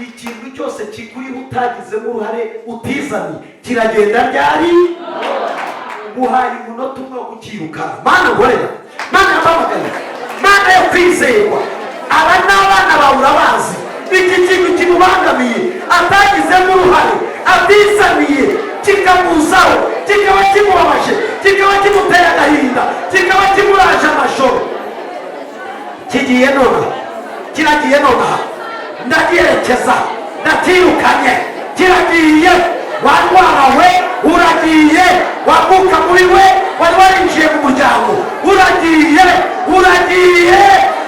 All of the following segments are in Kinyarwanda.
ikintu cyose kikuriho utagizemo uruhare utizanye kiragenda ryari. Guhaye umunota umwe wo kukirukana. Mana ngorera, Mana yabamagaye, Mana yo kwizerwa. Aba n'abana bawe urabazi, iki kintu kimubangamiye atagizemo uruhare atizaniye kikamuzaho, kikaba kimubabaje, kikaba kimuteye agahinda, kikaba kimuraje amashoro. Kigiye nona, kiragiye nona, ndagiyerekeza, ndatirukanye, kiragiye. Warwarawe uragiye, wavuka muri we wari warinjiye mu muryango, uragiye, uragiye.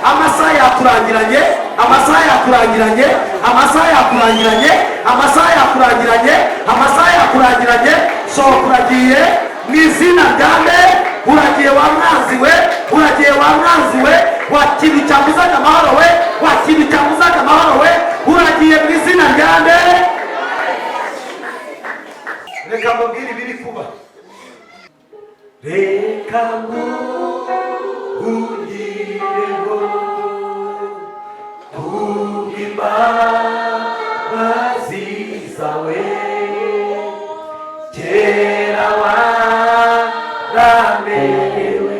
Amasaha yakurangiranye, amasaha yakurangiranye, amasaha yakurangiranye, amasaha yakurangiranye, amasaha yakurangiranye. Sohoka, uragiye mu izina rya nde. Uragiye wa mwanzi we, uragiye wa mwanzi we, wa kintu cyamuzaga amahoro we, wa kintu cyamuzaga amahoro we, uragiye mu izina rya nde. Reka mbabwire ibiri kuba. Reka ngugireho kubw'imbabazi zawe, kera waramerewe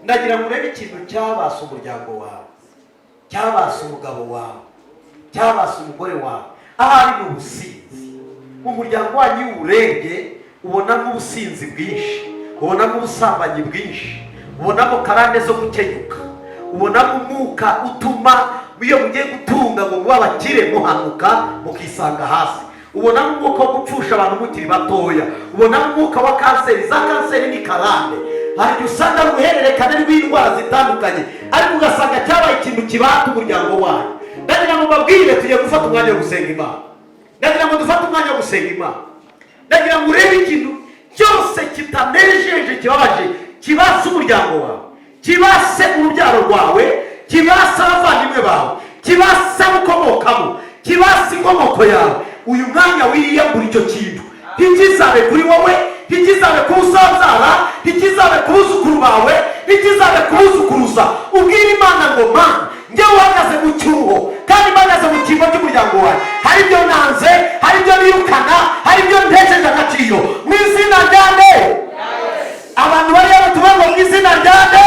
ndagira ngo urebe ikintu cyabasa umuryango wawe, cyabasa umugabo wawe, cyabasa umugore wawe. Ahari mu businzi, mu muryango wanyu urebye ubonamo ubusinzi bwinshi, ubonamo ubusambanyi bwinshi, ubonamo karande zo gukenyuka, ubonamo umwuka utuma iyo mugiye gutunga ngo muba abakire muhanuka mukisanga hasi. Ubona umwuka wo gupfusha abantu mukiri batoya, ubona umwuka wa kanseri. Za kanseri ni karande, hari igihe usanga uruhererekane rw'indwara zitandukanye, ariko ugasanga cyabaye ikintu kibata umuryango wanyu. Ndagira ngo mbabwire tugiye gufata umwanya wo gusenga Imana. Ndagira ngo dufate umwanya wo gusenga Imana. Ndagira ngo urebe ikintu cyose kitanejeje kibabaje kibasa umuryango wawe, kibase urubyaro rwawe, kibasa abavandimwe bawe, kibasa ukomokamo, kibasa inkomoko yawe. Uyu mwanya wiyambura icyo kintu, ntikizabe kuri wowe, ntikizabe ku uzabyara, ntikizabe ku buzukuru bawe, ntikizabe ku buzukuruza. Ubwira Imana ngo Mana, njye uhagaze mu cyuho kandi mpagaze mu kigo cy'umuryango wawe. Hari ibyo nanze, hari ibyo nirukana, hari ibyo ntesheje agaciro. Mu izina rya nde abantu bari batuvuga ngo mu izina rya nde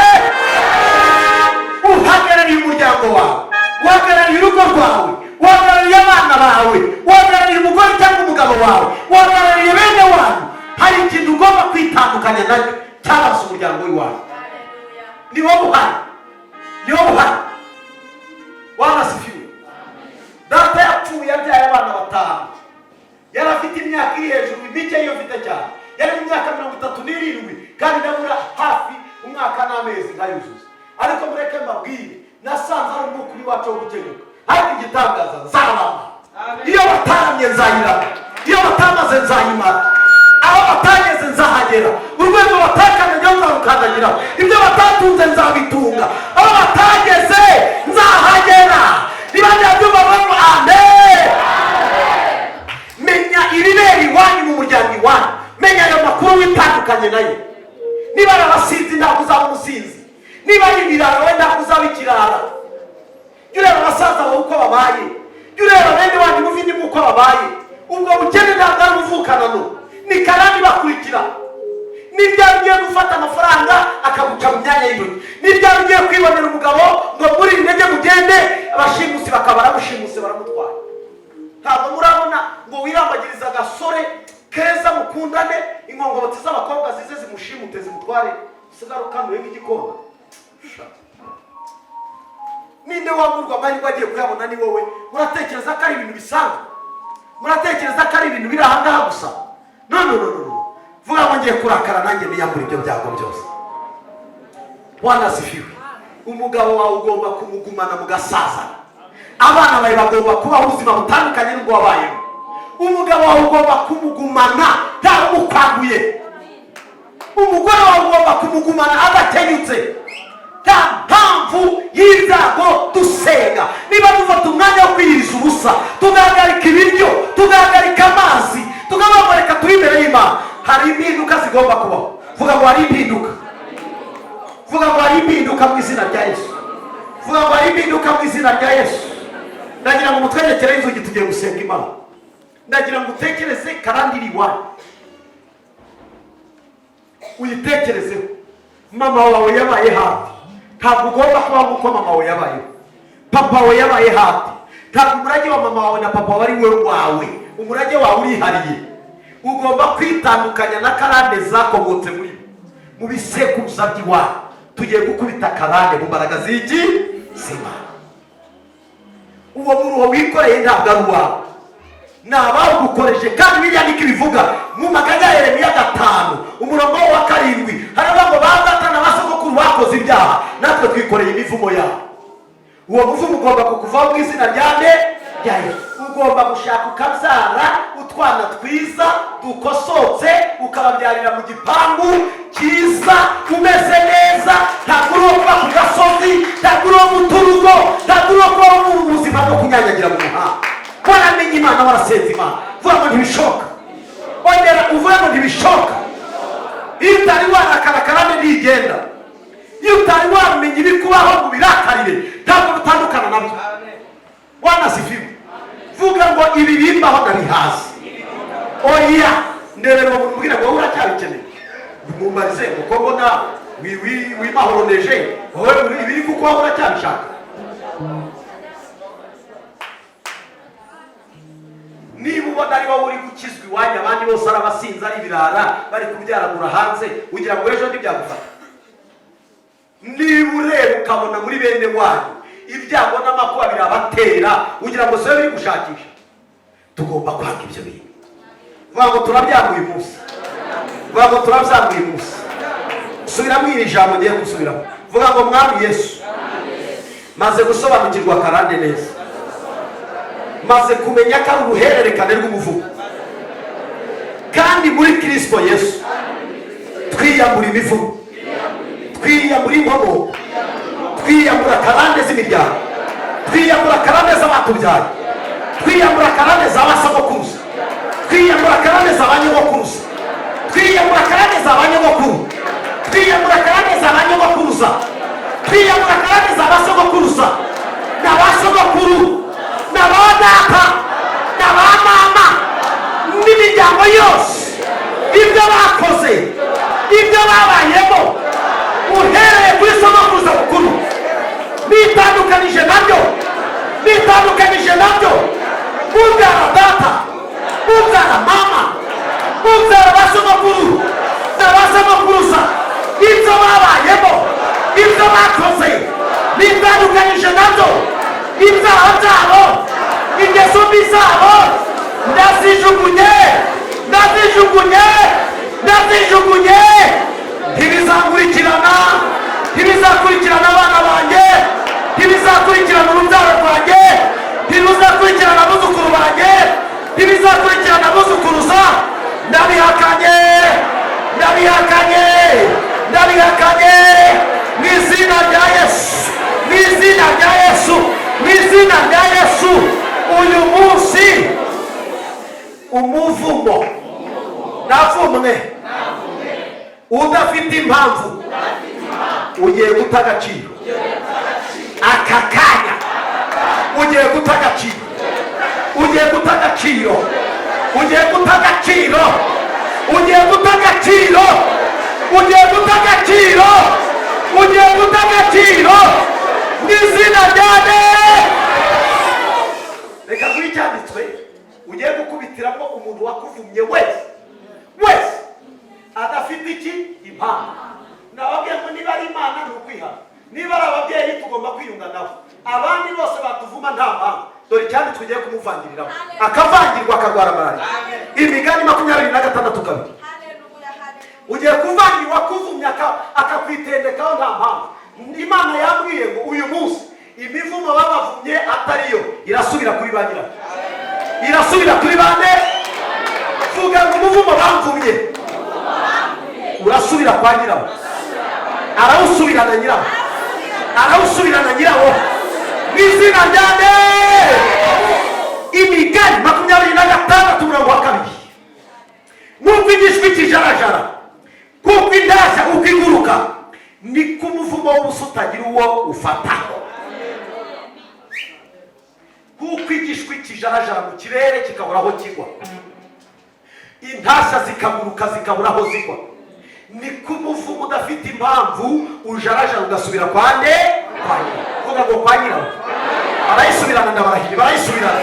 uhagarariye umuryango wawe, uhagarariye urugo rwawe, uhagarariye abana bawe, uhagarariye umugore cyangwa umugabo wawe, uhagarariye bene wanyu. Hari ikintu ugomba kwitandukanya nacyo cyabasa umuryango w'iwawe. Ni wowe uhari, ni wowe uhari. Wanasifiwe. Data yapfuye yabyaye abana 5. Yari afite imyaka iri hejuru mike iyo mfite cyane. Yari mu myaka 37 kandi ndabura hafi umwaka n'amezi nkayuzuza. Ariko mureke mbabwire, nasanze ari umukuru wacu wo gukenyuka. Ariko igitangaza nzarama. Iyo bataramye nzayirama, iyo batamaze nzayimara, aho batageze nzahagera, urwego batakamenya nzarukandagira, ibyo batatunze nzabitunga, aho batageze nzahagera. Niba nyabyumva ngo amen. Menya ibibera iwanyu mu muryango iwanyu, menya ayo makuru witandukanye nayo. Niba ari abasinzi ntabwo uzaba umusinzi, niba ari ibirara we ntabwo uzaba ikirara. Jya ureba abasaza bawe uko babaye, jya ureba bene wanyu muvindi uko babaye. Ubwo bukene ntabwo ari ubuvukana no, ni karani bakurikira. Nibya ugiye gufata amafaranga akaguca mu myanya y'intoki, nibya ugiye kwibonera umugabo ngo muri intege mugende, abashimusi bakabara mushimuse baramutwara. Ntabwo murabona ngo wirambagiriza agasore keza mukundane, inkongobotsi z'abakobwa zize zimushimute zimutware, usigara ukanuye nk'igikona. Ninde wamurwa amahirwe agiye kuyabona ni wowe? Muratekereza ko ari ibintu bisanzwe? Muratekereza ko ari ibintu biri ahangaha gusa? No. Vuga ngo ngiye kurakara nanjye niyambura ibyo byago byose. Wanasifiwe. Umugabo wawe ugomba kumugumana mugasaza. Abana bawe bagomba kubaho ubuzima butandukanye n'ubwo wabayeho. Umugabo wawe ugomba kumugumana nta umukanguye. Umugore wawe ugomba kumugumana adakenyutse. Nta mpamvu y'ibyago dusenga. Niba dufata umwanya wo kwiyiriza ubusa, tugahagarika ibiryo, tugahagarika amazi, tugahagarika turi imbere y'Imana, hari impinduka zigomba kubaho. Vuga ngo hari impinduka. Vuga ngo hari impinduka mu izina rya Yesu. Vuga ngo hari impinduka mu izina rya Yesu. Ndagira ngo mutwerekere inzugi tugiye gusenga Imana. Ndagira ngo utekereze karandiri iwanyu, uyitekerezeho. Mama wawe yabaye hafi, ntabwo ugomba kuba nk'uko mama wawe yabaye. Papa wawe yabaye hafi, ntabwo umurage wa mama wawe na papa wawe ari we wawe. Umurage wawe urihariye. Ugomba kwitandukanya na karande zakomotse mu bisekuruza by'iwanyu. Tugiye gukubita karande mu mbaraga z'iki z'Imana. Uwo muruho wikoreye ntabwo ari uwawe, ni abawugukoreshe. kandi biryandika ibivuga mu maganya ya Yeremiya 5 umurongo wa 7, haravuga ngo badata na basogokuru bakoze ibyaha, natwe twikoreye imivumo yabo. Uwo muvumo ugomba kukuvaho mu izina rya Yesu. Ugomba gushaka ukabyara utwana twiza dukosotse, ukababyarira mu gipangu cyiza umeze neza. Ntabwo uri kuba ku gasozi, ntabwo uri mu turugo, ntabwo uri kuba mu buzima bwo kunyanyagira mu muhanda. Waramenye Imana, warasenze Imana. Vuga ngo ntibishoka. Ongera uvuge ngo ntibishoka. Iyo utari warakara karande ntigenda. Iyo utari wamenye ibikubaho ngo birakarire, ntabwo bitandukana nabyo. Wanasifiwe. Vuga ngo ibi bimbaho ndabihaza. Oya, ndebera ngo mubwire ngo uracyabikeneye. Mumbarize uko mbona wimahoroneje, wowe ibiri kuko uracyabishaka. Niba ubona ari wowe uri gukizwa iwanyu, abandi bose ari abasinzi, ari ibirara, bari kubyaragura hanze, ugira ngo ejo ntibyagufata. Niba ureba ukabona muri bene wanyu ibyago n'amakuba birabatera ugira ngo siwe biri gushakisha. Tugomba kwanga ibyo bintu. Vuga ngo turabyanga uyu munsi. Vuga ngo turabyanga uyu munsi. Subira mu iri jambo ngiye gusubiramo. Vuga ngo Mwami Yesu, maze gusobanukirwa karande neza, maze kumenya ko ari uruhererekane rw'umuvumo, kandi muri Kristo Yesu twiyambura imivumo, twiyambura inkomoko, twiyambura karande z'imiryango, twiyambura karande z'abatubyaye, twiyambura karande z'abasogokuruza, twiyambura karande z'abanyogokuruza, twiyambura karande z'abanyogokuru, twiyambura karande z'abanyogokuruza, twiyambura karande z'abasogokuruza n'abasogokuru n'abadata n'abamama n'imiryango yose, ibyo bakoze, ibyo babayemo uhereye kuri sogokuruza mukuru, bitandukanije nabyo, bitandukanije nabyo, mubyara data, mubyara mama, mubyara basogokuru n'abasogokuruza, ibyo babayemo, ibyo bakoze, bitandukanije nabyo, ibyaha byabo, ingeso mbi zabo ndazijugunye, ndazijugunye, ndazijugunye. Ntibizakurikirana, ntibizakurikirana abana banjye, ntibizakurikirana urubyaro rwanjye, ntibizakurikirana abuzukuru banjye, ntibizakurikirana abuzukuruza. Ndabihakanye, ndabihakanye, ndabihakanye mu izina rya Yesu, mu izina rya Yesu, mu izina rya Yesu. Uyu munsi umuvumo navumwe udafite impamvu ugiye guta agaciro. Aka kanya ugiye guta agaciro, ugiye guta agaciro, ugiye guta agaciro, ugiye guta agaciro, ugiye guta agaciro, ugiye guta agaciro mu izina rya Yesu. Reka kuri cyanditswe ugiye gukubitiramo umuntu wakuvumye wese, wese adafite iki impamvu. Nababwiye ngo niba ari Imana ni ukwihana, niba ari ababyeyi tugomba kwiyunga nabo, abandi bose batuvuma nta mpamvu. Dore icyanditswe ugiye kumuvangiriramo akavangirwa akarwara malariya. Imigani 26:2. Ugiye kuvangirwa kuvumya akakwitendekaho nta mpamvu. Imana yambwiye ngo uyu munsi imivumo babavumye atariyo irasubira kuri ba nyirayo, irasubira kuri bande. Vuga ngo umuvumo bamvumye urasubira kwa nyirawo, arawusubirana nyirawo, arawusubirana nyirawo mu izina rya Yesu. Imigani 26:2. Nk'uko igishwi kijarajara, kuko indashya uko iguruka, niko umuvumo w'ubusa utagira uwo ufataho. Kuko igishwi kijarajara mu kirere kikabura aho kigwa, intashya zikaguruka zikabura aho zigwa, niko umuvumo udafite impamvu ujarajara ugasubira kwa nde? Kwa nyirawo. Vuga ngo kwa nyirawo. Barayisubirana ndabarahiye, barayisubirana.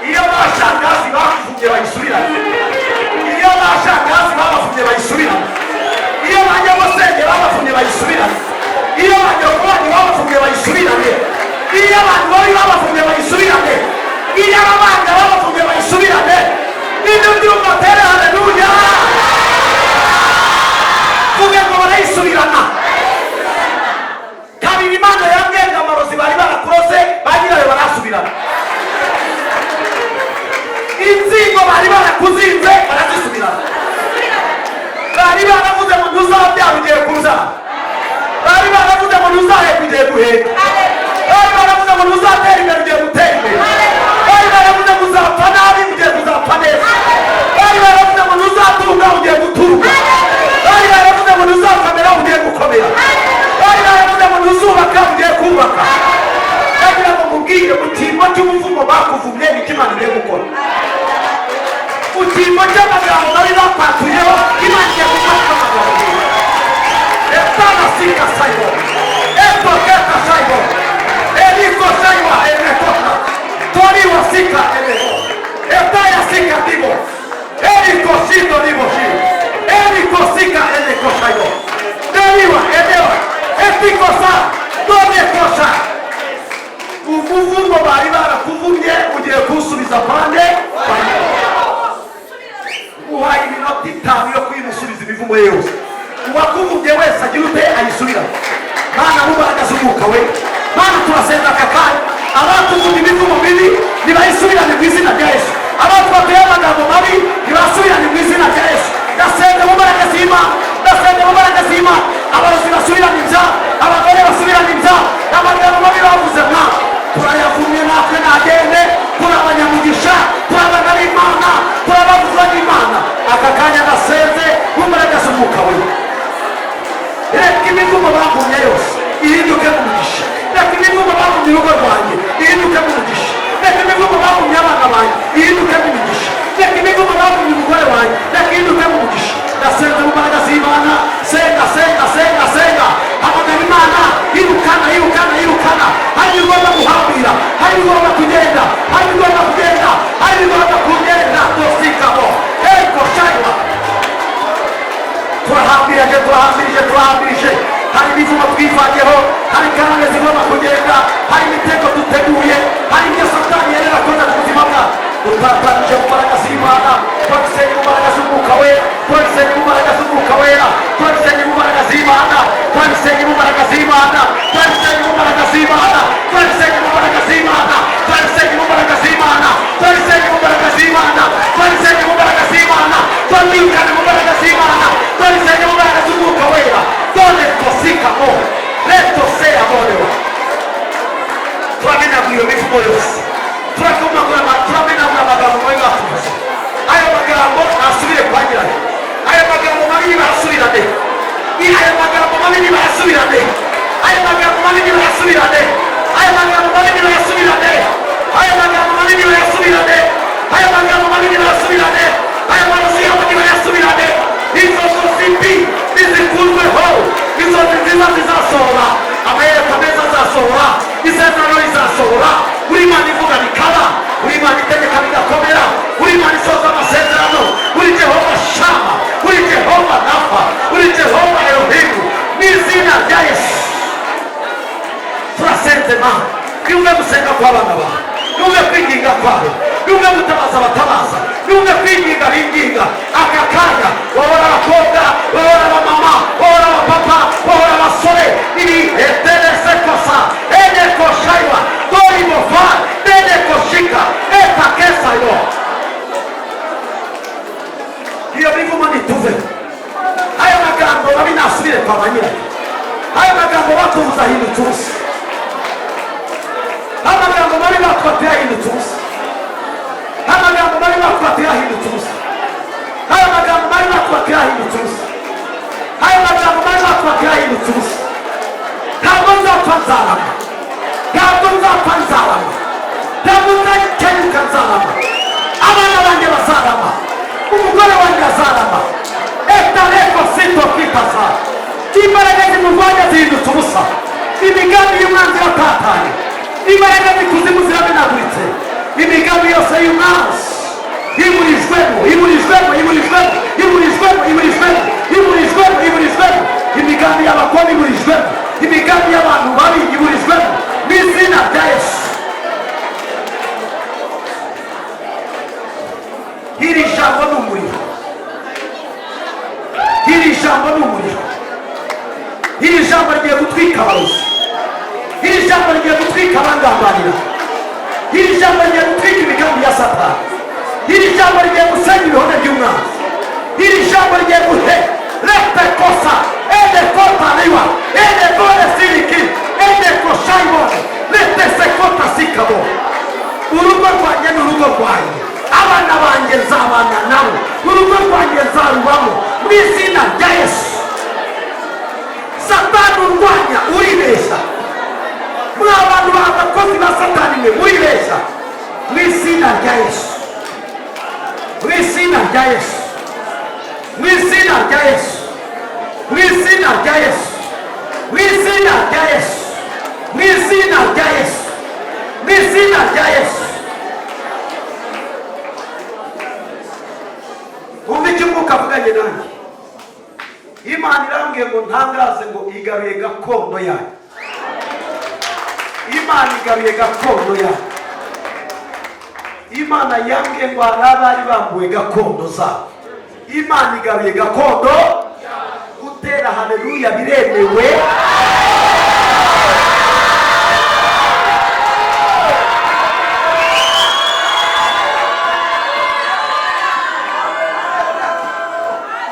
Iyo bashangazi bavumye bayisubirana, iyo bashangazi babavumye bayisubirana, iyo banyabosenge babavumye bayisubirana, iyo banyabwanyi babavumye bayisubirane, iyo abantu bari babavumye bayisubirane, iyo ababanga babavumye bayisubirane. Ninde ubyumva tere haleluya? Vuga ngo barayisubirana. Kabiri Imana yambwiye ngo amarozi bari barakurose bagirayo barasubirana, inzingo bari barakuzinze barazisubirana, bari baravuze ngo ntuzabyara ugiye kubyara, bari baravuze ngo ntuzaheka ugiye guheka, bari baravuze ngo ntuzatera imbere ugiye gutera imbere, bari baravuze ngo uzapfa nabi ugiye kuzapfa neza, bari baravuze ngo ntuzatunga ugiye gutunga, bari baravuze ngo ntuzakomera ugiye gukomera, bari baravuze ngo ntuzubaka ugiye kubaka. Ndagira ngo mubwire mu cyimbo cy'umuvumo bakuvumye nicyo Imana igiye gukora. Mu cyimbo cy'amagambo bari bakwatuyeho Imana igiye gukora amagambo. Etana sika sayo, eto keta sayo, eliko sayo emekota, tori wasika emeko, etaya sika dibo, eliko sito dibo shi, eliko sika emeko sayo, deriwa edewa, etiko sa, done kosa, imivumo ye yose. Uwakuvumye wese agira ute ayisubira. Mana mubaraga z'umwuka we, Mana turasenga aka kanya abatuvuga imivumo mibi nibayisubirane mu izina rya Yesu. Abantu bateye amagambo mabi nibasubirane mu izina rya Yesu. Ndasenga mu mbaraga z'Imana, ndasenga mu mbaraga z'Imana, abarozi basubirane ibyaha, abagore basubirane ibyaha, amagambo mabi bavuze mwa turayavumye natwe nagende, turabanyamugisha, turabana n'Imana, turabavuzwa n'Imana. Aka kanya ndasenze mu mbaraga z'umwuka we, reka imivumo bavumye yose ihinduke mu mugisha. Reka imivumo bavumye urugo rwanjye ihinduke mu mugisha. Reka imivumo bavumye abana banjye ihinduke mu mugisha. Reka imivumo bavumye umugore wanjye reka ihinduke mu mugisha. Ndasenga mu mbaraga z'Imana, senga senga senga senga, hamagara Imana, yirukana yirukana yirukana. Hari ibigomba guhambira, hari ibigomba kugenda, hari ibigomba kugenda, hari ibigomba kugenda. Tosikamo eko shaywa turahambirije turahambirije turahambirije. Hari imivumo twivanyeho, hari karande zigomba kugenda, hari imitego duteguye, hari ibyo Satani yari yarakoze ku buzima bwacu. Tutatanije mu mbaraga z'Imana, turasenga mu mbaraga z'umwuka wera, turasenga mu mbaraga z'umwuka wera, turasenga mu mbaraga z'Imana, turasenga mu mbaraga z'Imana, turasenga mu mbaraga z'Imana, turasenga mu mbaraga z'Imana, turasenga mu mbaraga z'Imana, turasenga mu mbaraga z'Imana, turasenga mu mbaraga z'Imana, turabirukana mu mbaraga z'Imana, turasenga mu mbaraga z'umwuka wera. Done tosikamo leto se amorewa. Turamenagura iyo mivumo yose, turamenagura amagambo mabi bavuze. Ayo magambo asubire kwa nyirayo, ayo magambo mabi barasubirane, ayo magambo mabi barasubirane, ayo magambo mabi barasubirane, ayo magambo mabi barasubirane, ayo magambo mabi barasubirane, ayo magambo mabi barasubirane, ayo marozi yabo barasubirane. Izo zosipi nizikurweho, izo nziza zizasohora, amayeri meza azasohora, isezerano rizasohora. Uri Imana ivuga bikaba, uri Imana itegeka bigakomera, uri Imana isoza amasezerano, uri Jehova Shama, uri Jehova Rafa, uri Jehova Elohimu. Mu izina rya Yesu turasenze Mana, yumve gusenga kw'abana bawe, yumve kwinginga kwabo, yumve gutabaza abatabaza, yumve kwinginga binginga. Aka kanya wahora abakobwa, wahora abamama, wahora abapapa, wahora abasore, ibi eterese kosa edeko shaywa dori mofa edeko shika eta kesa yo. Iyo mivumo nituve, ayo magambo mabi nasubire kwa banyirayo, ayo magambo batubuza hindutse ubusa, ayo magambo mabi batwatira hindutse ubusa, ayo magambo mabi batwatira hindutse ubusa, ayo magambo mabi batwatira hindutse ubusa, ayo magambo mabi batwatira hindutse ubusa. Ntabwo nzapfa nzarama, ntabwo nzapfa nzarama, ntabwo nzakenyuka nzarama. Abana banjye bazarama, umugore wanjye azarama. Etareko sito kwitaza, imbaraga zimurwanya zihindutse ubusa, imigambi y'umwanzi iratatanye, imbaraga z'ikuzimu ziramenaguritse, imigambi yose y'umwanzi iburijwemo iburijwemo iburijwemo iburijwemo iburijwemo iburijwemo iburijwemo. Imigambi y'abakobwa iburijwemo, imigambi y'abantu babi iburijwemo mu izina rya Yesu. Iri jambo ni umuriro, iri jambo ni umuriro, iri jambo rigiye gutwika abarozi, iri jambo rigiye gutwika abangambanira, iri jambo rigiye gutwika imigambi ya Satani, iri jambo rigiye gusenya ibihome by'umwanzi, iri jambo rigiye guhe lete kosa ede kota liwa ede kore siriki ede koshaibone lete sekota sikabo. Urugo rwanjye ni urugo rwanjye, abana banjye nzabana nabo, urugo rwanjye nzarubamo mu izina rya Yesu. Satani urwanya uribeshya, muri abantu b'abakozi ba Satani mwe muribeshya mu izina rya Yesu, mu izina rya Yesu, mu izina rya Yesu, mu izina rya Yesu, mu izina rya Yesu, mu izina rya Yesu, mu izina rya Yesu. Umva icyo Umwuka avuganye nanjye. Imana irambwiye ngo ntangaze ngo igaruye gakondo yayo. Imana igaruye gakondo yayo. Imana yambwiye ngo hari abari bambuwe gakondo zabo. Imana igaruye gakondo gutera haleluya biremewe.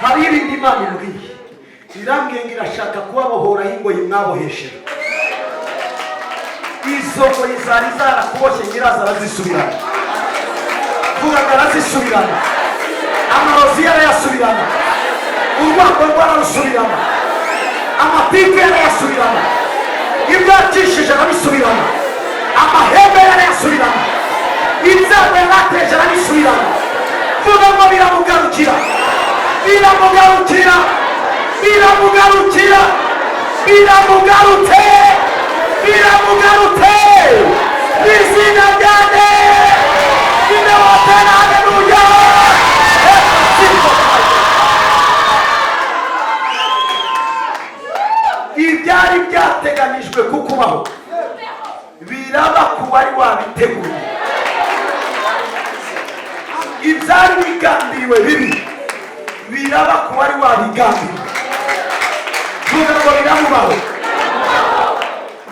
Hari ibindi Imana imbwiye, irambwiye ngo irashaka kubabohoraho ingoyi mwabohesheje. Izo ngoyi zari zarakuboshye nyirazo arazisubirana, vuga ngo arazisubirana, amarozi yarayasubirana, urwango rwararusubirana, amatiku yarayasubirana, ibyo yacishije arabisubirana, amahembe yarayasubirana, inzego yarateje arabisubirana. Vuga ngo biramugarukira, biramugarukira, biramugarukira, biramugarutse, biramugarutse, izina ryane rinewatera haleluya. Ibyari byateganijwe kukubaho biraba ku wari wabiteguye. Ibyari bigambiriwe bibi biraba ku wari wabigambiriwe. Vuga ngo biramubaho,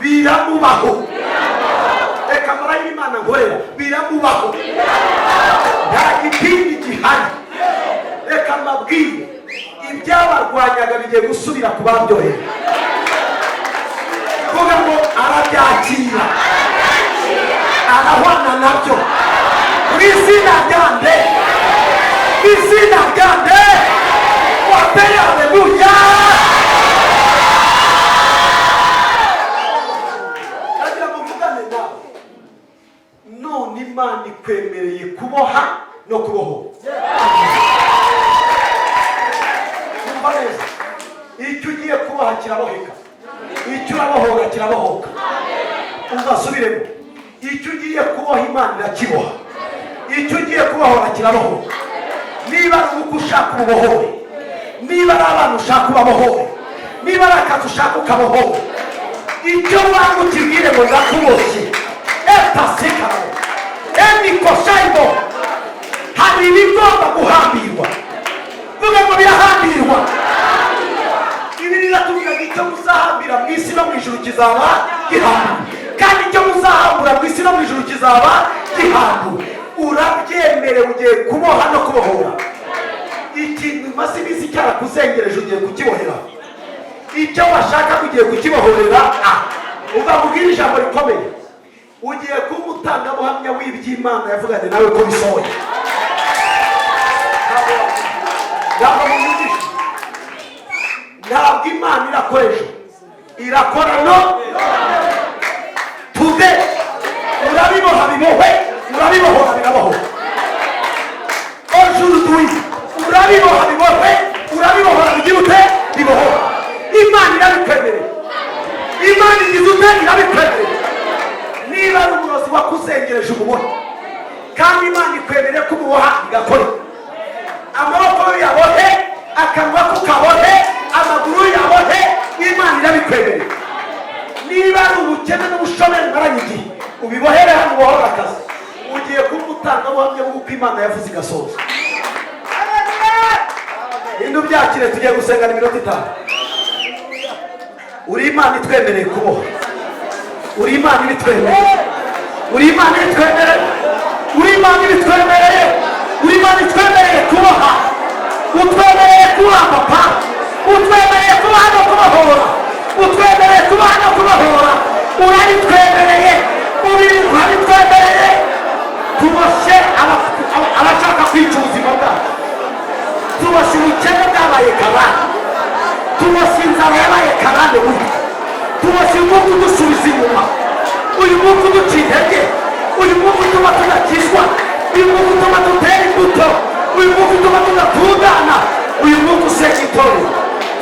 biramubaho. Reka murayi Imana ngorera, biramubaho. Nta gipindi gihari. Reka mbabwire, ibyabarwanyaga bigiye gusubira ku babyohera. Vuga ngo arabyakira, arahwana nabyo. Izina ryande, izina ryande, watere haleluya. Kagira ngo mvugane nawe, none Imana ikwemereye kuboha no kubohora. Umva neza, icyo ugiye kuboha kiraboheka, icyo urabohora kirabohoka. Uzasubiremo, icyo ugiye kuboha Imana irakiboha, icyo ugiye kubohora kirabohoka. Niba ari uko ushaka ububohore, niba ari abantu ushaka ubabohore, niba ari akazi ushaka ukabohore, icyo wanga ukibwire ngo ndakuboshye. Etasekaro emikoshaybo, hari ibigomba guhambirwa. Vuga ngo birahambirwa. Ibi biratubwira ngo icyo muzahambira mu isi no mu ijuru kizaba gihambuwe, kandi icyo muzahambura mu isi no mu ijuru kizaba gihambuwe. Urabyemerewe, ugiye kuboha no kubohora. Ikintu maze iminsi cyarakuzengereje ugiye kukibohera. Icyo washaka ugiye kukibohorera. Uzamubwira ijambo rikomeye, ugiye kuba umutangabuhamya w'iby'Imana yavuganye nawe ko bisohoye. Ntabwo Imana irakoresha, irakora no tuve. Urabiboha bibohwe, urabibohora birabohora. Aujourd'hui urabiboha bibohwe, urabibohora bigira ute bibohora. Imana irabikwemereye, Imana igize ute irabikwemereye. Niba ari umurozi wakuzengereje umubone, kandi Imana ikwemereye ko umuboha igakora. Amaboko yabohe, akanwa kukabohe, amaguru yabohe, Imana irabikwemereye. Niba ari ubukene n'ubushomeri maranye igihe, ubibohere hano ubohora akazi. Ugiye kuba umutangabuhamya w'uko Imana yavuze igasoza. Indi ubyakire, tugiye gusengana iminota 5. Uri Imana itwemereye kuboha, uri Imana ibitwemereye, uri Imana ibitwemereye, uri Imana ibitwemereye, uri Imana itwemereye kuboha. Utwemereye kuba papa, utwemereye kuba no kubohora, utwemereye kuba no kubohora. Urabitwemereye, urabitwemereye. Tuboshe abashaka kwica ubuzima bwacu, tuboshe ubukene bwabaye karande, tuboshe inzara yabaye karande bubi, tuboshe umwuka udusubiza inyuma, uyu mwuka uduca intege, uyu mwuka utuma tudakizwa, uyu mwuka utuma dutera imbuto, uyu mwuka utuma tudatungana, uyu mwuka usenya itorero.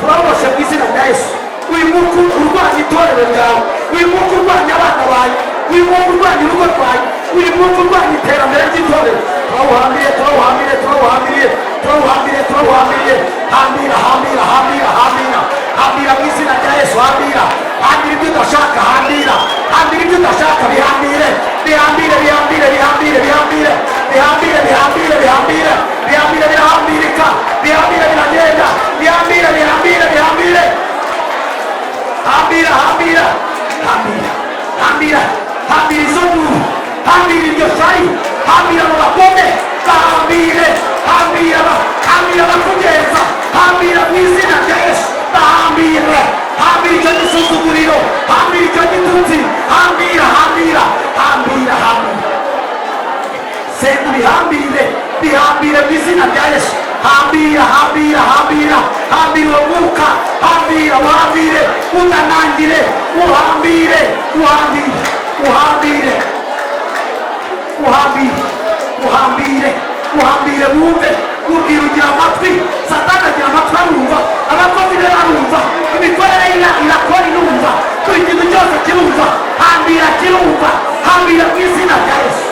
Turaboshe mu izina rya Yesu. Uyu mwuka urwanya itorero ryawe, uyu mwuka urwanya abana bawe, uyu mwuka urwanya urugo rwawe, uyu mwuka urwanya iterambere ry'itorero. Turawuhambiriye, turawuhambiriye, turawuhambiriye, turawuhambiriye, turawuhambiriye. Hambira, hambira, hambira, hambira, hambira mu izina rya Yesu. Hambira, hambira ibyo udashaka, hambira, hambira ibyo udashaka, bihambire, bihambire, bihambire, bihambire, bihambire, bihambire, bihambire, bihambire, bihambire, birahambirika, bihambire, biragenda, bihambire, bihambire, bihambire. izina rya Yesu. Hambira uwo mwuka, uhambire unanangire, uhambire wumve. Ubwira ugira amatwi, Satani agira amatwi arumva, abakozi be barumva, imikorere irakora inumva, buri kintu cyose kirumva. Hambira mu izina rya Yesu.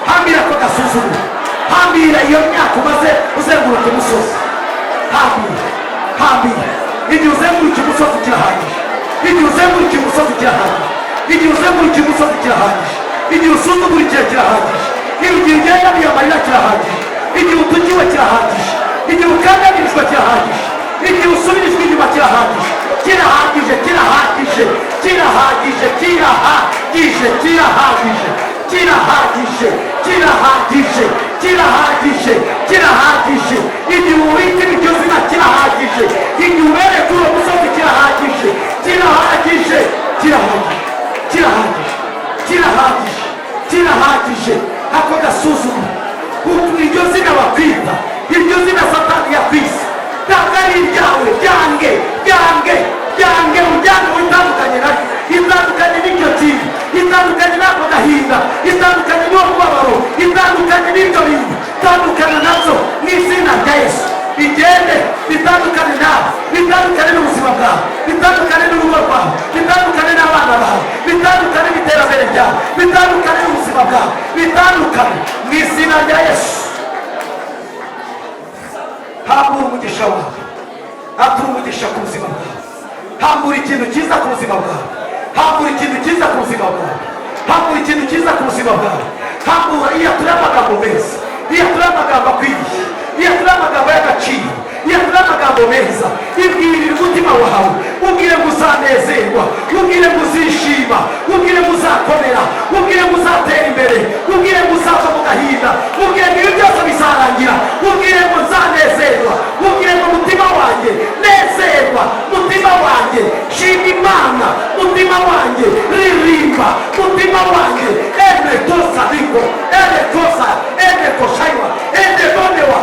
Hambira ko gasuzuguro, hambira iyo myaka umaze uzenguruka umusozi. Hambira igihe uzenguruka umusozi kirahagije, igihe usuzugurikiye kirahagije, igihe ugenda amarira kirahagije, igihe utukiwe kirahagije, igihe ukandagirizwa kirahagije, igihe usubirijwe inyuma kirahagije. Igihe ubika iryo zina kirahagije, igihe ubereka uwo musozi kirahagije. Ako gasuzuguro, iryo zina bakwita, iryo zina Satani yakwise, ntabwo ari iryawe. Byange utandukanye naryo, itandukanye n'iryo kintu, itandukanye n'ako gahinda, itandukanye n'uwo mubabaro, itandukanye n'iryo bintu, itandukanye nabyo mu izina rya Yesu. Bigende bitandukane nawe, bitandukane n'ubuzima bwawe, bitandukane n'urugo rwawe, bitandukane n'abana bawe, bitandukane n'iterambere ryawe, bitandukane n'ubuzima bwawe, bitandukane mu izina rya Yesu. Hambura umugisha wawe, hambura umugisha ku buzima bwawe, hambura ikintu cyiza ku buzima bwawe, hambura ikintu cyiza ku buzima bwawe, hambura ikintu cyiza ku buzima bwawe. Hambura iyo turi amagambo meza, iyo turi amagambo akwiriye, iyo turi amagambo y'agaciro, iyo turi amagambo meza. Ibwirire umutima wawe, ubwire ngo uzanezerwa, ubwire ngo uzishima, ubwire ngo uzakomera, ubwire ngo uzatera imbere, ubwire ngo uzava mu gahinda, ubwire ngo ibi byose bizarangira, ubwire ngo nzanezerwa, ubwire ngo mutima wanjye nezerwa, mutima wanjye shima Imana, mutima wanjye ririmba, mutima wanjye tosa riko, tosa, koshaywa, bonewa.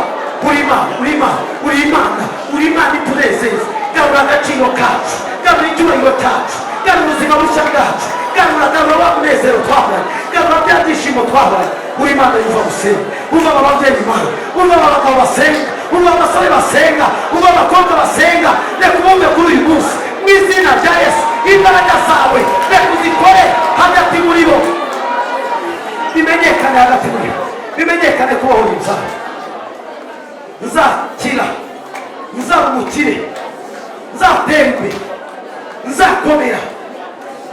Uri Imana itunezeza. Garura agaciro kacu, garura icyubahiro cyacu, garura ubuzima bushya bwacu, garura wa munezero twahoranye, garura bya byishimo twahoranye. Uri Imana yumva gusenga, umva ababyeyi Imana, umva abagabo basenga, umva abasore basenga, umva abakobwa basenga. Reka ubumve kuri uyu munsi mu izina rya Yesu. Imbaraga zawe reka uzikore hagati muri bo, bimenyekane hagati muri bo, bimenyekane kubaho inzara. Nzakira, nzaba umukire, nzatera imbere, nzakomera,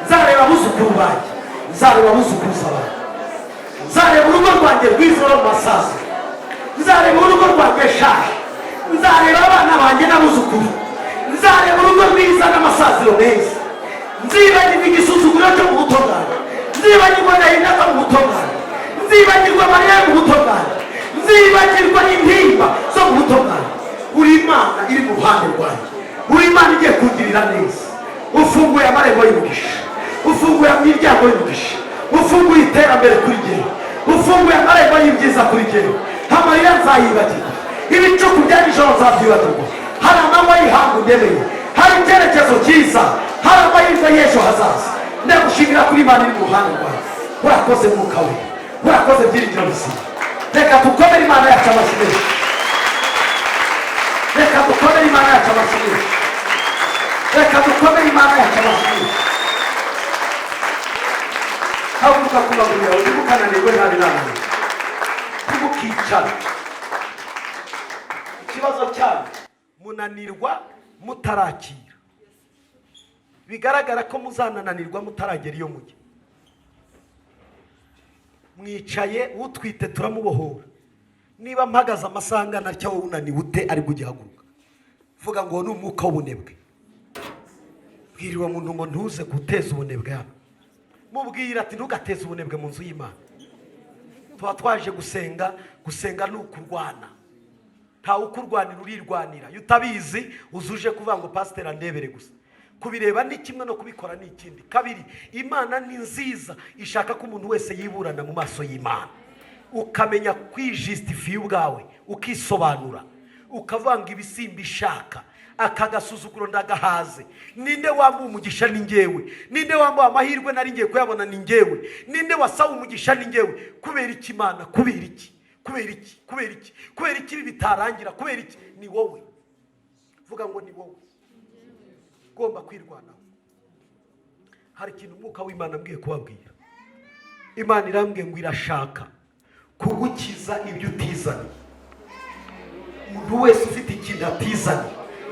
nzareba abuzukuru banjye, nzareba abuzukuruza banjye, nzareba urugo rwanjye rwiza no mu masazi, nzareba urugo rwanjye shaje, nzareba abana banjye n'abuzukuru, nzareba urugo rwiza n'amasaziro meza. Nzibagirwa igisuzuguro cyo mu buto bwanjye, nzibagirwa agahinda ko mu buto bwanjye, nzibagirwa amarira yo mu buto bwanjye, nzibagirwa intimba zo mu buto bwanjye. Uri Imana iri mu ruhande rwanjye, uri Imana igiye kungirira neza. Ufunguye amarembo y'umugisha, ufunguye imiryango y'umugisha, ufunguye iterambere kuri jyewe, ufunguye amarembo y'ibyiza kuri jyewe. Amarira nzayibagirwa, ibicuku bya nijoro nzabyibagirwa. Hari amanywa y'ihangu ndemeye, hari icyerekezo cyiza, hari amahirwe y'ejo hazaza. Ndagushimira kuri Imana iri mu ruhande rwawe. Urakoze mwuka we, urakoze byiringiro bizima. Reka dukomere Imana yacu amashyi menshi, reka dukomere Imana yacu amashyi menshi, reka dukomere Imana yacu amashyi menshi. Haguruka ku maguru yawe, ntimukananirwe ntabinanirwe, ntimukicara. Ikibazo cyanyu munanirwa mutarakira, bigaragara ko muzanananirwa mutaragera iyo mujya. Mwicaye utwite turamubohora. Niba mpagaze amasaha angana cyangwa unaniwe ute ari guhaguruka, vuga ngo ni umwuka w'ubunebwe. Bwirwa muntu ngo ntuze guteza ubunebwe hano, mubwira ati ntugateze ubunebwe mu nzu y'Imana. Tuba twaje gusenga, gusenga ni ukurwana. Ntawe ukurwanira urirwanira. Iyo utabizi uzuje kuvuga ngo pasiteri andebere gusa. Kubireba ni kimwe no kubikora ni ikindi. Kabiri, Imana ni nziza, ishaka ko umuntu wese yiburana mu maso y'Imana. ukamenya kwijustify ubwawe, ukisobanura, ukavanga ibisimba ishaka, akagasuzuguro ndagahaze. Ninde wambuye umugisha? Ni njyewe. Ninde wambuye amahirwe nari ngiye kuyabona? Ni njyewe. Ninde wasawe umugisha? Ni njyewe. Kubera iki Imana? Kubera iki? Kubera iki? Kubera iki? Kubera iki bitarangira? Kubera iki? Ni wowe. Vuga ngo ni wowe. Ugomba kwirwanaho. Hari ikintu umwuka w'Imana ambwiye kubabwira. Imana irambwiye ngo irashaka kugukiza ibyo utizanye. Umuntu wese ufite ikintu atizanye,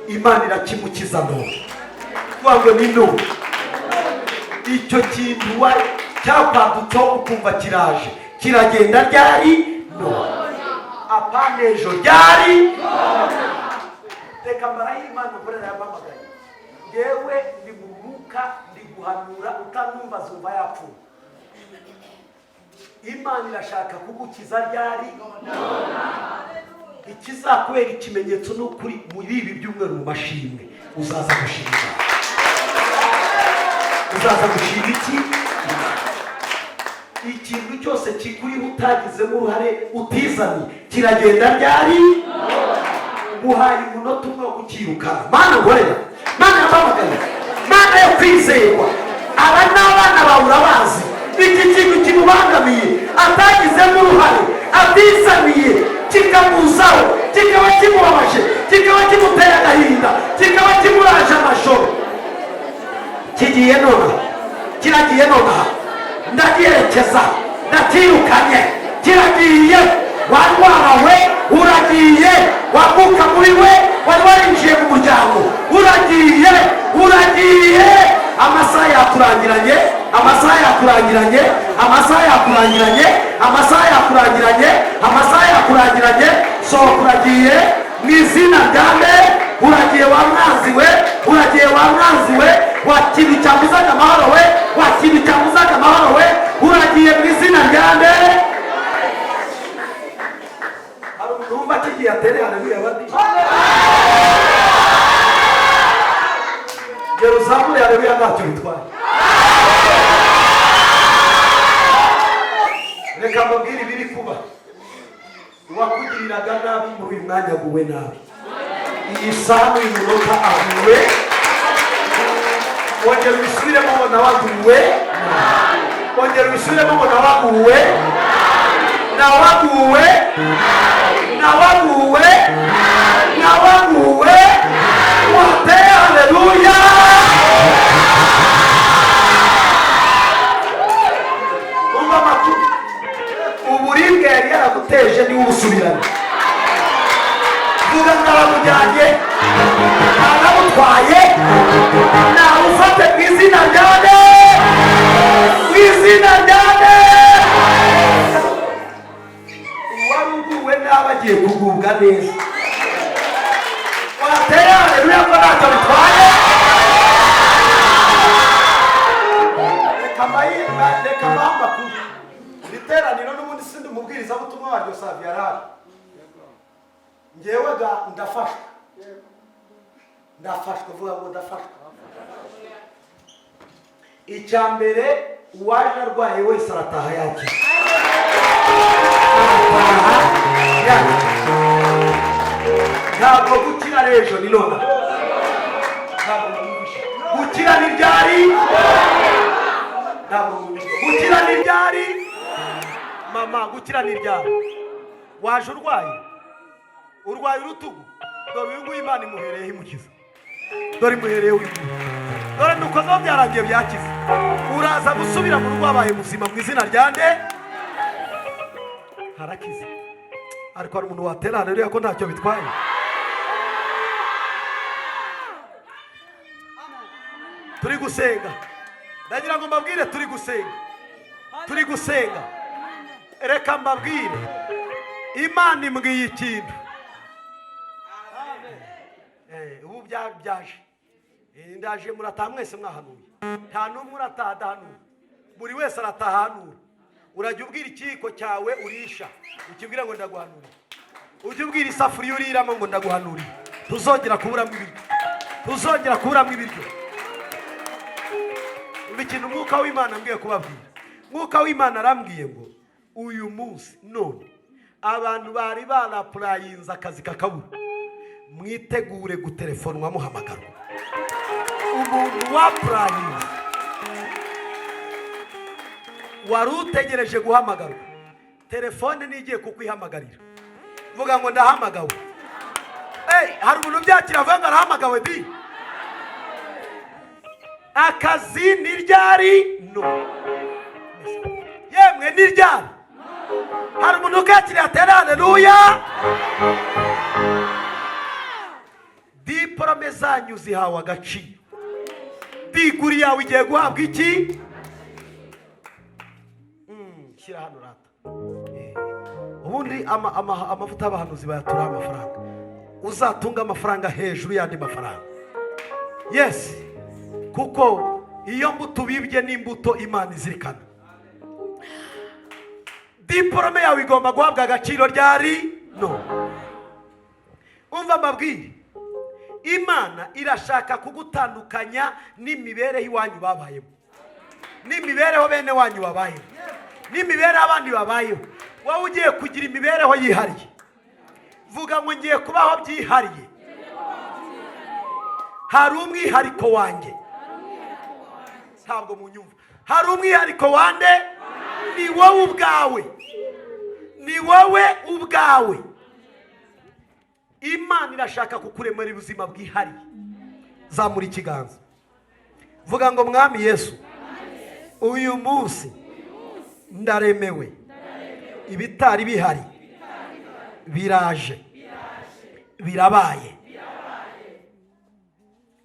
Imana irakimukiza none. Ngo ni none. Icyo kintu cyapadutseho ukumva kiraje, kiragenda ryari? None. Apana ejo, ryari? None. Reka mbaraho Imana mvurera yabamagaye. Yewe ndi mu mwuka, ndi guhanura, utanumva zumva yapfuye. Imana irashaka kugukiza ryari? None. Ikizakubera ikimenyetso n'ukuri muri ibi byumweru mu mashimwe, uzaza gushimira. Uzaza gushima iki? Ikintu cyose kikuriho utagizemo uruhare, utizanye, kiragenda ryari? Guhaye umunota umwe wo kukirukana. Mana ngorera, Mana yabamagaye, Mana yo kwizerwa. Aba n'abana bawe urabazi. Iki kintu kimubangamiye, atagizemo uruhare, atizaniye, kikamuzaho, kikaba kimubabaje, kikaba kimuteye agahinda, kikaba kimuraje amashoro. Kigiye nona, kiragiye nona, ndagiyerekeza, ndatirukanye, kiragiye. Warwarawe, uragiye. Wavuka muri we, wari warinjiye mu muryango, uragiye, uragiye. Amasaha yakurangiranye, amasaha yakurangiranye, amasaha yakurangiranye, amasaha yakurangiranye, amasaha yakurangiranye. Sohoka, uragiye mu izina rya nde. Uragiye wa mwanzi we, uragiye wa mwanzi we, wakintu cyamuzaga amahoro we, wakintu cyamuzaga amahoro we, uragiye mu izina rya nde. Hari umuntu wumva kigiye atere haleluya bandi. Yerusalemu haleluya ntacyo bitwaye. Reka mbabwire ibiri kuba. Uwakugiriraga nabi muri uyu mwanya aguwe nabi. Iyi saha uyu munota aguwe. Wongera ubisubiremo ngo nawe aguwe. Wongera ubisubiremo ngo nawe aguwe. Nawe aguwe. Nawe aguwe. Nawe aguwe. Wate haleluya. Umva makuru. Uburibwe yari yaraguteje niwe ubusubirana. Vuga ntarabujyanye, ntarabutwaye, nawufate mu izina ryane, mu izina ryane. Uwari uguwe nabi agiye kugubwa neza. Wateye haleluya ko ntacyo bitwaye. Reka mbambakuru. Iteraniro n'ubundi sindi umubwirizabutumwa waryo Saviyarari. Ngewe ndafashwa. Ndafashwa, vuga ngo ndafashwa. Icya mbere, uwaje arwaye wese arataha yakira. Ntabwo gukira rejo ni nona. Gukira ni ryari? Gukira ni ryari? Mama, gukira ni ryari? Waje urwaye? Urwaye urutugu? Dore uyu nguyu Imana imuhereye imukiza. Dore imuhereye uyu. Dore nuko zo byarangiye byakize. Uraza gusubira mu rugo wabaye muzima mu izina rya nde. Harakize. Ariko hari umuntu watera haleluya ko ntacyo bitwaye. Turi gusenga. Ndagira ngo mbabwire turi gusenga. Turi gusenga. Reka mbabwire. Imana imbwiye ikintu. Ubu byaje. Ndaje murataha mwese mwahanuye. Nta n'umwe urataha adahanura. Buri wese aratahanura. Urajya ubwira ikiko cyawe urisha. Ukibwira ngo ndaguhanura. Ujye ubwira isafuriya uriramo ngo ndaguhanura. Tuzongera kuburamo ibiryo. Tuzongera kuburamo ibiryo. Ikintu umwuka w'Imana ambwiye kubabwira. Umwuka w'Imana arambwiye ngo uyu munsi none abantu bari barapurayinze akazi kakabura, mwitegure gutelefonwa muhamagarwa. Umuntu wapurayinze wari utegereje guhamagarwa, telefone nigiye kukwihamagarira, vuga ngo ndahamagawe. Hari umuntu byakira avuga ngo arahamagawe di. Akazi ni ryari? No. Yemwe ni ryari? Hari umuntu ukakira atera haleluya. Diplome zanyu zihawe agaciro. Diguri yawe igiye guhabwa iki? Shyira hano rata. Ubundi amavuta y'abahanuzi bayatura amafaranga. Uzatunga amafaranga hejuru y'andi mafaranga. Yes. Kuko iyo mbuto bibye n'imbuto Imana izirikana. Diplome yawe igomba guhabwa agaciro ryari? No. Umva mabwire. Imana irashaka kugutandukanya n'imibereho iwanyu babayemo, n'imibereho bene wanyu babayemo, n'imibereho abandi babayeho. Wowe ugiye kugira imibereho yihariye. Vuga ngo ngiye kubaho byihariye. Hari umwihariko wanjye. Ntabwo munyumva. Hari umwihariko wande? Ni wowe ubwawe. Ni wowe ubwawe. Imana irashaka kukuremera ubuzima bwihariye. Zamura ikiganza. Vuga ngo Mwami Yesu, uyu munsi ndaremewe. Ibitari bihari biraje, birabaye.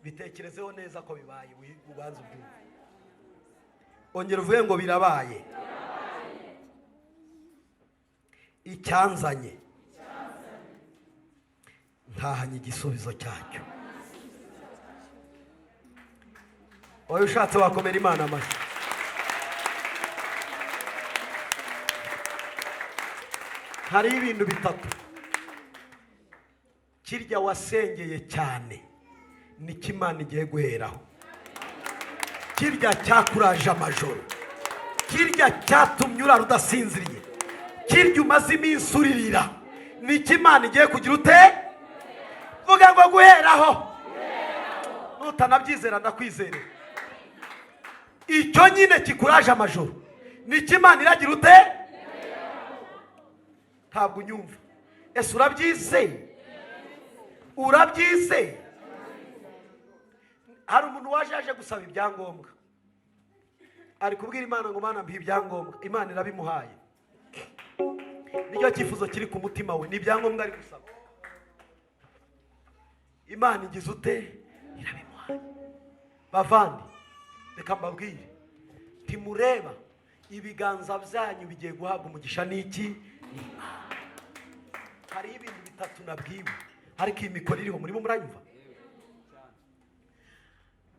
Bitekerezeho neza ko bibaye, ubanze ubyumve. Ongera uvuge ngo birabaye. Icyanzanye ntahanye igisubizo cyacyo. Wowe ushatse wakomera Imana amashyi. Hari ibintu bitatu kirya wasengeye cyane ni Imana igiye guheraho. Kirya cyakuraje amajoro, kirya cyatumye urara udasinziriye, kirya umaze iminsi uririra, ni Imana igiye kugira ute? Vuga ngo guheraho. Nutanabyizera ndakwizere. Icyo nyine kikuraje amajoro ni Imana iragira ute? Ntabwo unyumva. Ese urabyizeye? Urabyizeye? Hari umuntu waje gusaba ibyangombwa, ari kubwira Imana ngo Mana mbihe ibyangombwa. Imana irabimuhaye. Nicyo cyifuzo kiri ku mutima we, ni ibyangombwa ari gusaba. Imana igize ute? Irabimuhaye. Bavandi, reka mbabwire, timureba ibiganza byanyu bigiye guhabwa umugisha n'iki? Hari ibintu bitatu nabwiwe, ariko iyi mikoro iriho murimo muranyumva.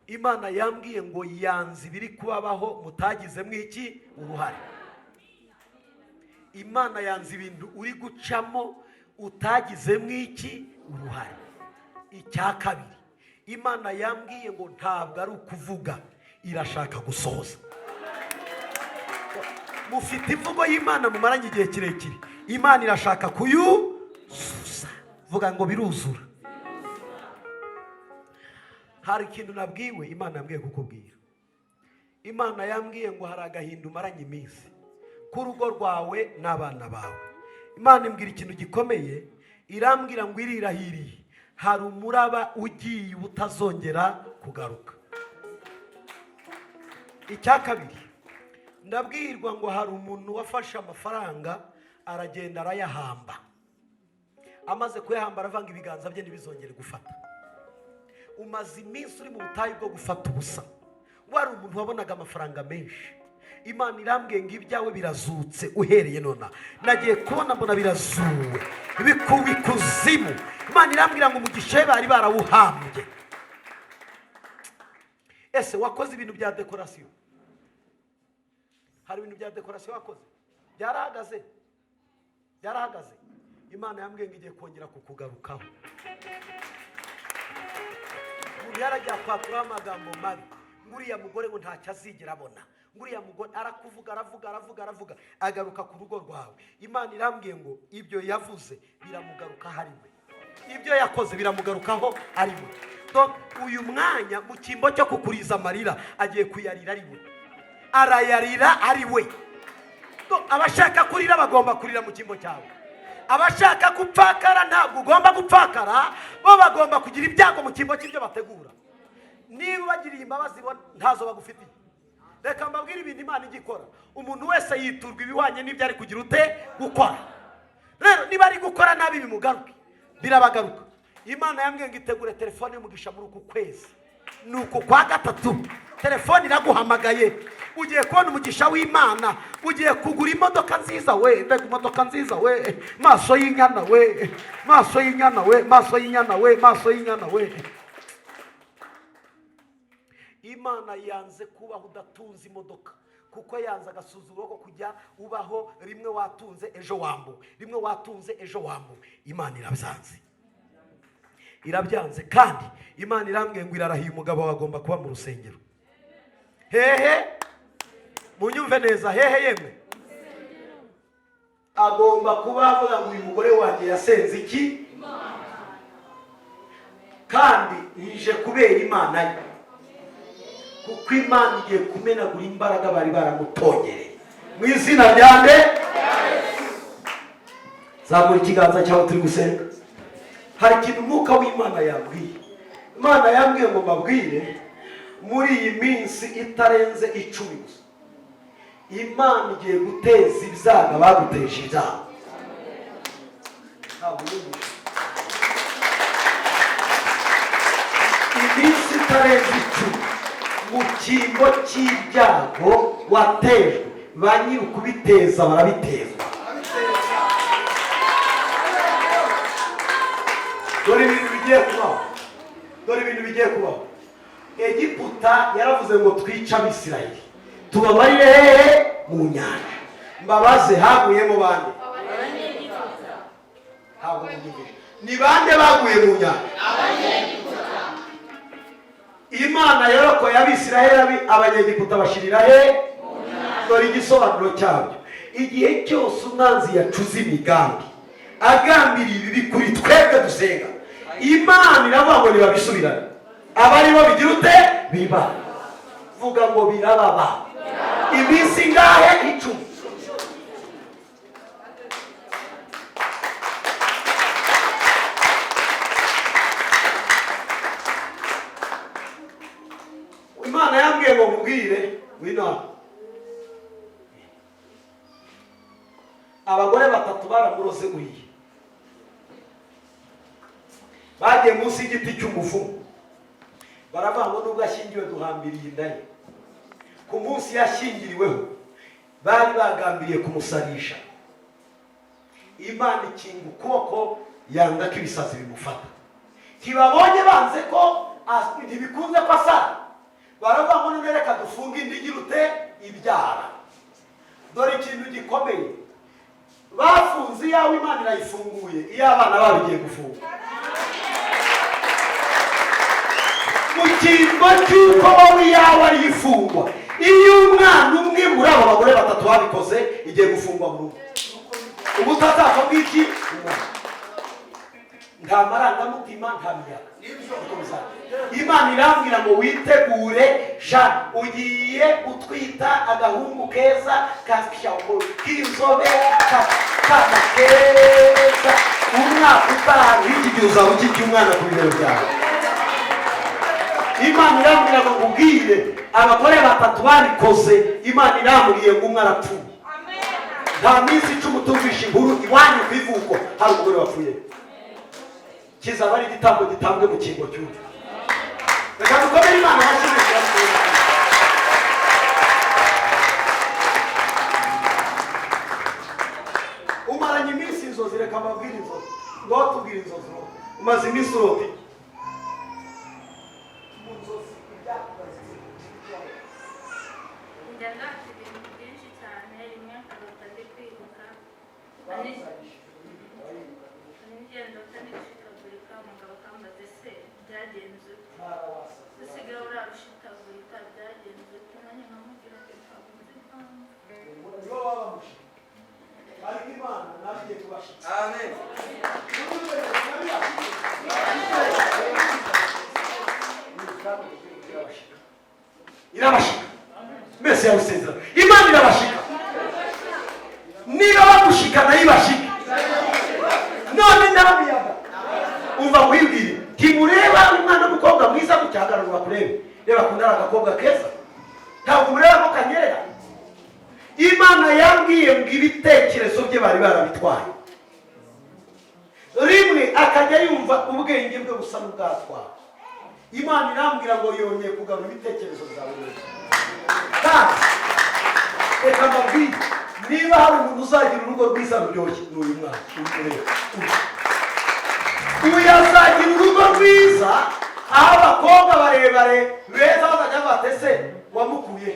Imana yambwiye ngo yanze ibiri kubabaho mutagizemo iki? Uruhare. Imana yanze ibintu uri gucamo utagizemo iki? Uruhare. Icya kabiri, Imana yambwiye ngo ntabwo ari ukuvuga, irashaka gusohoza. Mufite imvugo y'Imana mumaranye igihe kirekire, Imana irashaka kuyuzuza. Vuga ngo biruzura. Hari ikintu nabwiwe, Imana yambwiye kukubwira. Imana yambwiye ngo hari agahinda umaranye iminsi ku rugo rwawe n'abana bawe. Imana imbwira ikintu gikomeye, irambwira ngo irirahiriye hari umuraba ugiye utazongera kugaruka. Icya kabiri, ndabwirwa ngo hari umuntu wafashe amafaranga aragenda arayahamba. Amaze kuyahamba aravanga ibiganza bye ntibizongere gufata. Umaze iminsi uri mu butayu bwo gufata ubusa. Wari umuntu wabonaga amafaranga menshi. Imana irambwiye ngo ibyawe birazutse uhereye nona. Nagiye kubona mbona birazuwe, bikuwe ikuzimu. Imana irambwira ngo umugisha bari barawuhambye. Ese wakoze ibintu bya dekorasiyo? Hari ibintu bya dekorasiyo wakoze? Byarahagaze. Byarahagaze. Imana yambwiye ngo igiye kongera kukugarukaho. Yaragiye kwatura amagambo mabi. Nguriya mugore ngo ntacyo azigera abona. nguriya mugore aravuga agaruka ku rugo rwawe. Imana irambwiye ngo ibyo yavuze biramugaruka hariwe, ibyo yakoze biramugarukaho hariwe. Uyu mwanya mu cyimbo cyo kukuriza amarira agiye kuyarira ariwe, arayarira ariwe. Abashaka kurira bagomba kurira mu cyimbo cyawe, abashaka gupfakara ntabwo ugomba gupfakara, bo bagomba kugira ibyago mu cyimbo cy'ibyo bategura. Niba bagiriye imbabazi ntazo bagufitiye, reka mbabwire ibintu Imana igikora. Umuntu wese yiturwa ibihwanye n'ibyo ari kugira ute gukora. Rero niba ari gukora nabi bimugaruke, birabagaruka. Imana yambwiye ngo itegure telefone y'umugisha muri uku kwezi, nuko kwa gatatu telefone iraguhamagaye, ugiye kubona umugisha w'Imana, ugiye kugura imodoka nziza we, mbega imodoka nziza we, maso y'inyana we, maso y'inyana we, maso y'inyana we, maso y'inyana we. Imana yanze kubaho udatunze imodoka, kuko yanze agasuzuguro ko kujya ubaho rimwe watunze ejo wambu, rimwe watunze ejo wambu. Imana irabyanze, irabyanze. Kandi Imana irambwiye ngo irarahiye umugabo wagomba kuba mu rusengero. Hehe, munyumve neza, hehe yemwe, agomba kuba avuga ngo uyu mugore wanjye yasenze iki, kandi nije kubera Imana ye, kuko Imana igiye kumenagura imbaraga bari baramutongereye mu izina rya nde. Zamura ikiganza cyawe turi gusenga. Hari ikintu umwuka w'Imana yambwiye. Imana yambwiye ngo mbabwire muri iyi minsi itarenze 10 gusa, Imana igiye guteza ibyago baguteje ibyago. Iminsi itarenze 10 mu cyimbo cy'ibyago watejwe, ba nyiri ukubiteza barabitezwa. Dore ibintu bigiye kubaho, dore ibintu bigiye kubaho. Egiputa yaravuze ngo twice Abisirayeli tubabarire hehe mu nyanja. Mbabaze haguyemo bande? Ni bande baguye mu nyanja? Imana yarokoye Abisirayeli, Abanyegiputa bashirira he? Dore igisobanuro cyabyo. Igihe cyose umwanzi yacuze imigambi agambiriye ibibi kuri twebwe dusenga, Imana iravuga ngo nibabisubirane. Abari bo bigira ute biba, vuga ngo birababa. Iminsi ngahe 10. Imana yambwiye ngo mubwire wino, abagore 3 baramuroze guhiye, bagiye munsi y'igiti cy'umuvumu, baravuga ngo nubwo ashyingiwe duhambiriye inda ye. Ku munsi yashyingiriweho bari bagambiriye kumusarisha. Imana ikinga ukuboko yanga ko ibisazi bimufata, ntibabonye banze ko ntibikunze ko asara, baravuga ngo none reka dufunge indi igira ute ibyara. Dore ikintu gikomeye, bafunze iyawe Imana irayifunguye, iyo abana babigiye gufunga. Mu cyimbo cy'uko wowe iyawe ari ifungwa, iyo umwana umwe muri abo bagore 3 babikoze igiye gufungwa burundu. Ubu utazava bw'iki nta marangamutima nta miyaga. Imana irambwira ngo witegure ja, ugiye utwita agahungu keza kashyamo k'inzobe kana keza. Umwaka utaha iki gihe uzaba ukigiye umwana ku bibero byawe. Imana irambwira ngo ubwire abagore 3 babikoze, Imana iramburiye ngo umwe arapfuye. Nta minsi 10 tumvisha inkuru iwanyu ku ivuko hari umugore wapfuye. Kizaba ari igitambo gitambwe mu kingo cy'ubu. Reka dukomere Imana hashimisha. Umaranye iminsi inzozi, reka mbabwire inzozi. Ngo tubwire inzozi. Umaze iminsi urota ariko Imana nagiye kubashika. Amen. Irabashika. Mbese yawusezera. Imana irabashika. Niba bagushika nayo ibashika. None ndabiyaga. Umva wibwire. Timureba umwana w'umukobwa mwiza gucyagarura kurebe. Reba kundara agakobwa keza. Ntabwo mureba ko kanyerera. Imana yambwiye ngo ibitekerezo bye bari barabitwaye. Rimwe akajya yumva ubwenge bwe busa n'ubwatwaye. Imana irambwira ngo yongeye kugarura ibitekerezo byawe neza. Kandi reka mbabwire, niba hari umuntu uzagira urugo rwiza ruryoshye ni uyu mwana. Uyu azagira urugo rwiza aho abakobwa barebare beza bazajya batese wamukuye.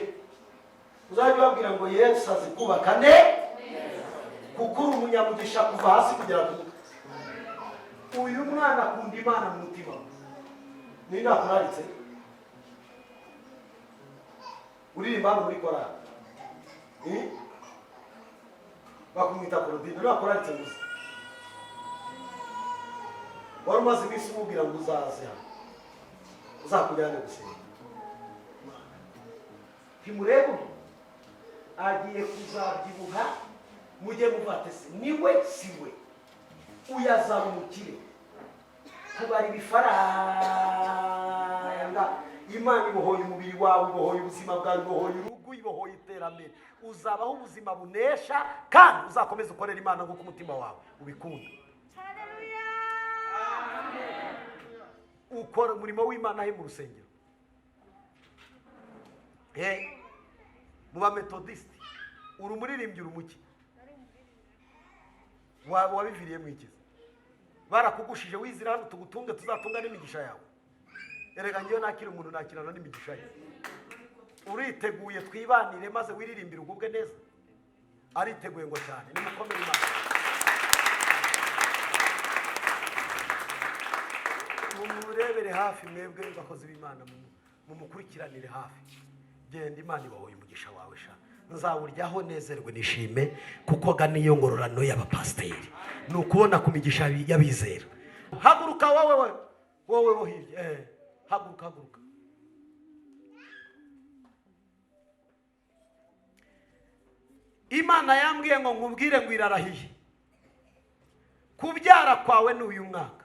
Uzajya ubabwira ngo Yesu azi kubaka neza kuko uri umunyamugisha kuva hasi kugera ku mutwe. Uyu mwana akunda Imana mu mutima. Ninde akuraritse? Uririmba hano muri korali. Bakumwita Claudine. Ninde akuraritse gusa? Wari umaze iminsi umubwira ngo uzaze hano. Uzakujyane gusenga. Timurebe agiye kuzabyibuha mujye muvate se niwe siwe. Uyazaba umukire. Kubara ibifaranga. Imana ibohoye umubiri wawe, ibohoye ubuzima bwawe, ibohoye urugo, ibohoye iterambere. Uzabaho ubuzima bunesha kandi uzakomeza ukorera Imana nk'uko umutima wawe ubikunda. Haleluya. Ukora umurimo w'Imana he mu rusengero. Mu ba Methodist uri umuririmbyi urumuki. Wabiviriye mu iki? Barakugushije wizira hano tugutunge tuzatunga n'imigisha yawe. Erega ngiyo nakira umuntu nakirana n'imigisha ye. Uriteguye twibanire maze wiririmbire ugubwe neza. Ariteguye ngo cyane nimukomere Imana. Murebere hafi mwebwe bakozi b'Imana mumukurikiranire hafi. Genda Imana ibahoye umugisha wawe sha. Nzawuryaho nezerwe nishime kuko ga niyo ngororano y'abapasteri. Nukubona ku migisha y'abizera. Haguruka wowe wo hirya. Haguruka. Imana yambwiye ngo nkubwire ngo irarahiye. Kubyara kwawe ni uyu mwaka.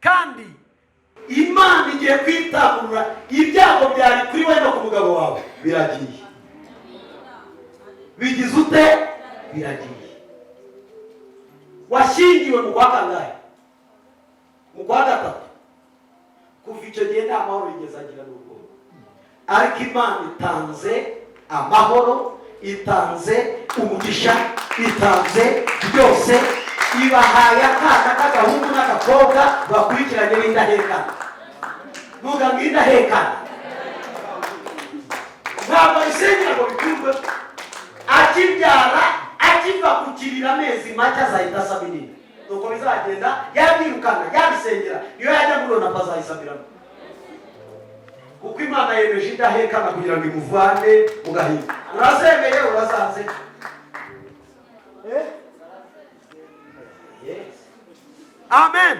Kandi Imana igiye kwitabura ibyago byari kuri we no ku mugabo wawe biragiye. Bigize ute? Biragiye. Washingiwe mu kwa kangahe? Mu kwa gatatu. Kuva icyo gihe nta mahoro yigeze agira n'ubwo. Ariko Imana itanze amahoro, itanze umugisha, itanze byose. Ibahaye akana k'agahungu n'agakobwa bakurikiranye b'indahekana. Vuga ngo indahekana. Ntabwo isengera ngo bikurwe. Akibyara akiva kukirira amezi make azahita asaba inini. Nuko bizagenda yabyirukana yabisengera iyo yajya murona bazayisabiramo. Kuko Imana yemeje indahekana kugira ngo imuvane mu gahinda. Urazemeye urazaze. Amen.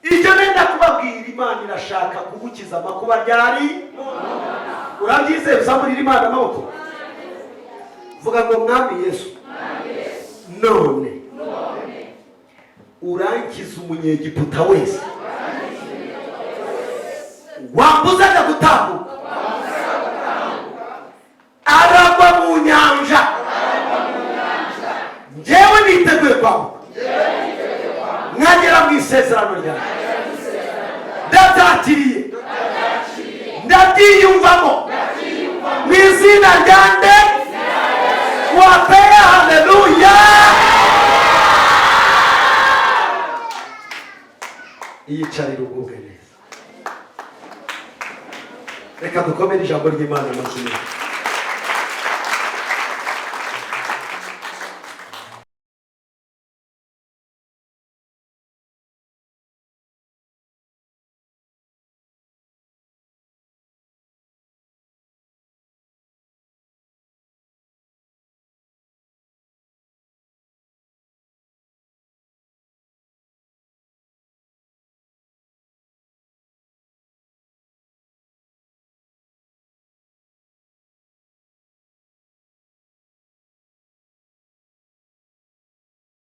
Icyo nenda kubabwira Imana irashaka kugukiza amakuba ryari. Urabyizeye uzamurira Imana amaboko. Vuga ngo Mwami Yesu. None urankiza umunyegiputa wese wambuzaga gutambuka aragwa mu nyanja. Njyewe niteguye kwambuka nkagera mu isezerano ryawe. Ndabyakiriye ndabyiyumvamo mu izina rya nde wapera. Haleluya. Iyicarire ugubwe neza. Reka dukomere ijambo ry'Imana amazina.